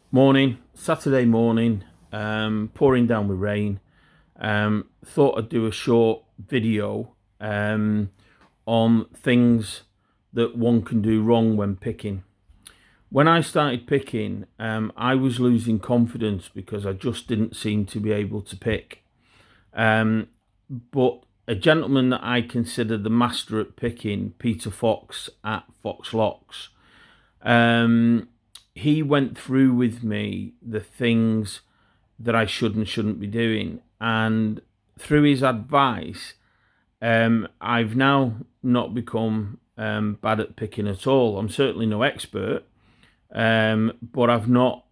Morning, Saturday morning, pouring down with rain. Thought I'd do a short video on things that one can do wrong when picking. When I started picking, I was losing confidence because I just didn't seem to be able to pick. But a gentleman that I consider the master at picking, Peter Fox at Fox Locks, he went through with me the things that I should and shouldn't be doing. And through his advice, I've now not become bad at picking at all. I'm certainly no expert, but I've not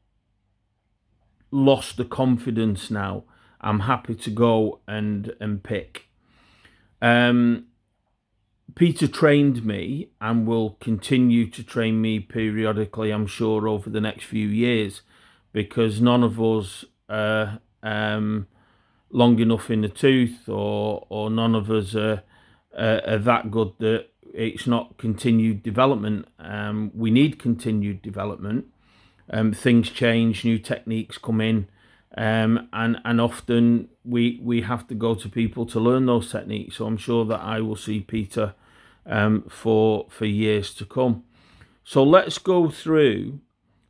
lost the confidence now. I'm happy to go and pick. Peter trained me and will continue to train me periodically, I'm sure, over the next few years, because none of us are long enough in the tooth, or none of us are that good that it's not continued development. We need continued development. Things change, new techniques come in, and often we have to go to people to learn those techniques. So I'm sure that I will see Peter for years to come. So let's go through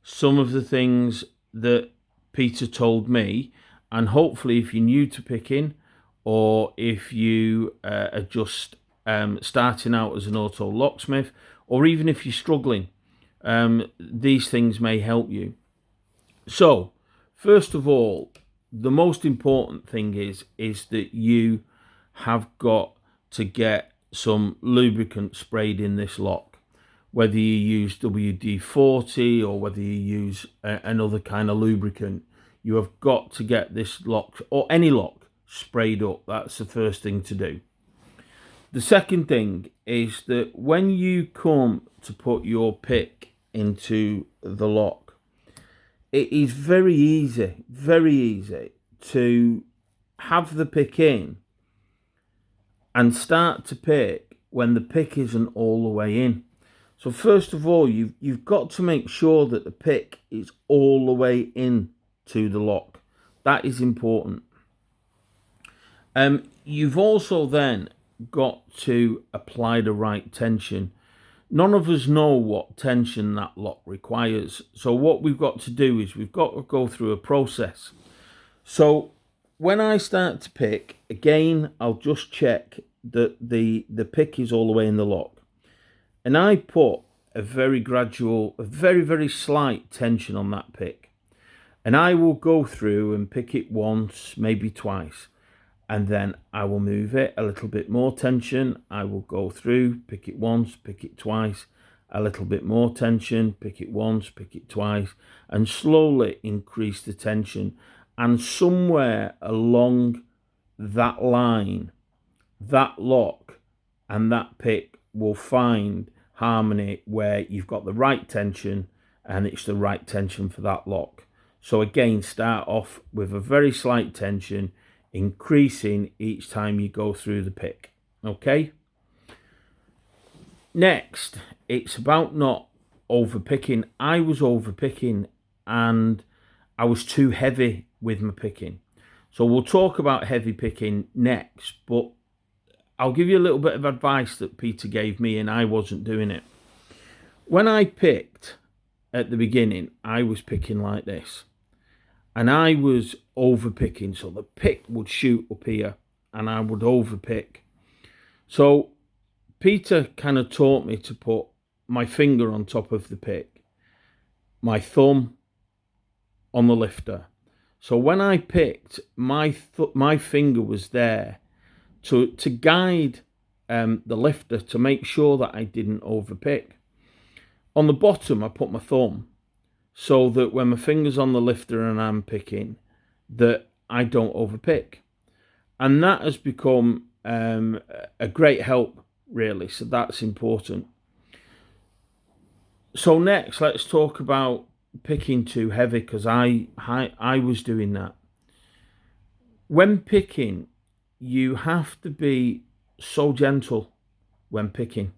some of the things that Peter told me, and hopefully if you're new to picking, or if you are just starting out as an auto locksmith, or even if you're struggling, these things may help you. So first of all, the most important thing is that you have got to get some lubricant sprayed in this lock, whether you use WD-40 or whether you use another kind of lubricant. You have got to get this lock, or any lock, sprayed up. That's the first thing to do. The second thing is that when you come to put your pick into the lock, it is very easy to have the pick in and start to pick when the pick isn't all the way in. So first of all, you've got to make sure that the pick is all the way in to the lock. That is important. You've also then got to apply the right tension. None of us know what tension that lock requires. So what we've got to do is we've got to go through a process. So when I start to pick, again, I'll just check that the pick is all the way in the lock. And I put a very gradual, a very slight tension on that pick. And I will go through and pick it once, maybe twice. And then I will move it a little bit more tension. I will go through, pick it once, pick it twice, a little bit more tension, pick it once, pick it twice, and slowly increase the tension. And somewhere along that line, that lock and that pick will find harmony where you've got the right tension and it's the right tension for that lock. So again, start off with a very slight tension, increasing each time you go through the pick. Okay? Next, it's about not overpicking. I was overpicking and I was too heavy with my picking. So we'll talk about heavy picking next, but I'll give you a little bit of advice that Peter gave me and I wasn't doing it. When I picked at the beginning, I was picking like this. And I was overpicking, so the pick would shoot up here and I would overpick. So Peter kind of taught me to put my finger on top of the pick, my thumb on the lifter. So when I picked, my finger was there to guide the lifter to make sure that I didn't overpick. On the bottom, I put my thumb, so that when my finger's on the lifter and I'm picking, that I don't overpick. And that has become a great help, really. So that's important. So next, let's talk about picking too heavy, because I was doing that. When picking, you have to be so gentle when picking.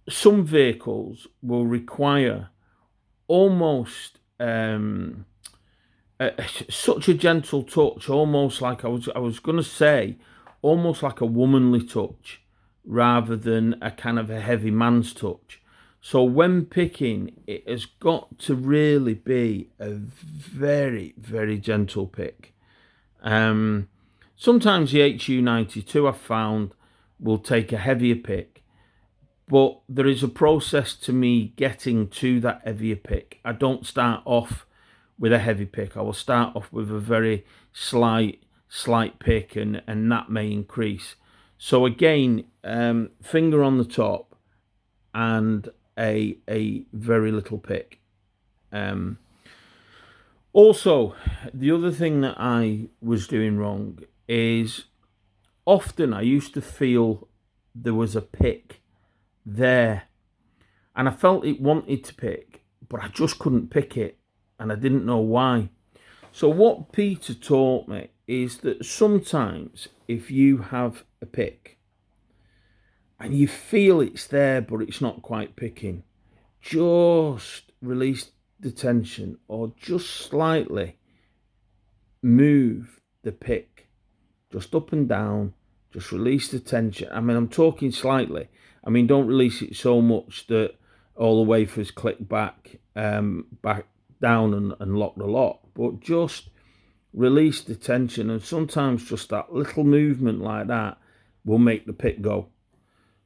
Some vehicles will require almost such a gentle touch, almost like I was going to say, almost like a womanly touch rather than a kind of a heavy man's touch. So when picking, it has got to really be a very, very gentle pick. Sometimes the HU92 I've found will take a heavier pick, but there is a process to me getting to that heavier pick. I don't start off with a heavy pick. I will start off with a very slight pick, and that may increase. So again, finger on the top and a very little pick. Also, the other thing that I was doing wrong is often I used to feel there was a pick there and I felt it wanted to pick, but I just couldn't pick it and I didn't know why. So what Peter taught me is that sometimes if you have a pick and you feel it's there but it's not quite picking, just release the tension or just slightly move the pick just up and down, just release the tension. I mean, I'm talking slightly. I mean, don't release it so much that all the wafers click back down and lock the lock, but just release the tension. And sometimes just that little movement like that will make the pick go.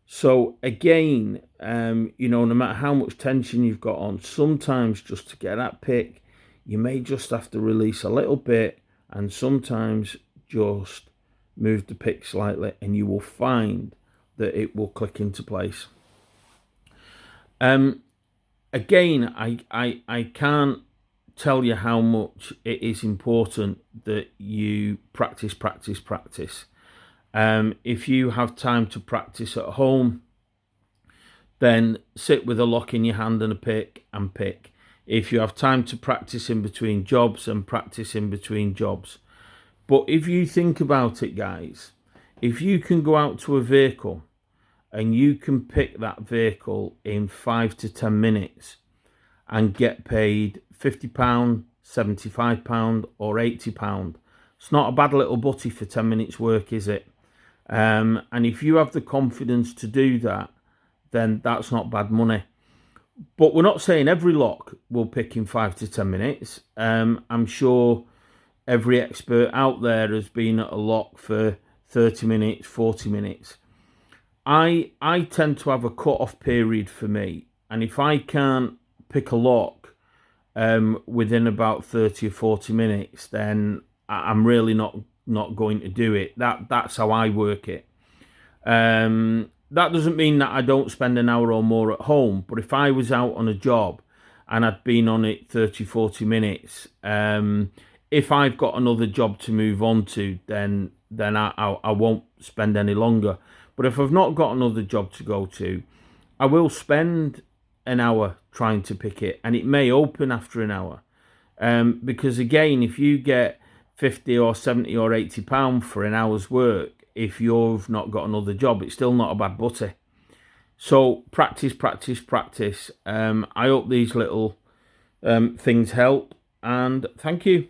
So again, no matter how much tension you've got on, sometimes just to get that pick, you may just have to release a little bit, and sometimes just move the pick slightly and you will find that it will click into place. Again, I can't tell you how much it is important that you practice. If you have time to practice at home, then sit with a lock in your hand and a pick and pick. If you have time to practice in between jobs, and practice in between jobs. But if you think about it, guys, if you can go out to a vehicle and you can pick that vehicle in 5 to 10 minutes and get paid £50, £75 or £80, it's not a bad little butty for 10 minutes work, is it? And if you have the confidence to do that, then that's not bad money. But we're not saying every lock will pick in 5 to 10 minutes. I'm sure every expert out there has been at a lock for 30 minutes, 40 minutes. I tend to have a cut-off period for me. And if I can't pick a lock within about 30 or 40 minutes, then I'm really not going to do it. That's how I work it. That doesn't mean that I don't spend an hour or more at home, but if I was out on a job and I'd been on it 30, 40 minutes, if I've got another job to move on to, then I won't spend any longer. But if I've not got another job to go to, I will spend an hour trying to pick it, and it may open after an hour. Because again, if you get 50 or 70 or 80 pound for an hour's work, if you've not got another job, it's still not a bad butty. So practice. I hope these little things help, and thank you.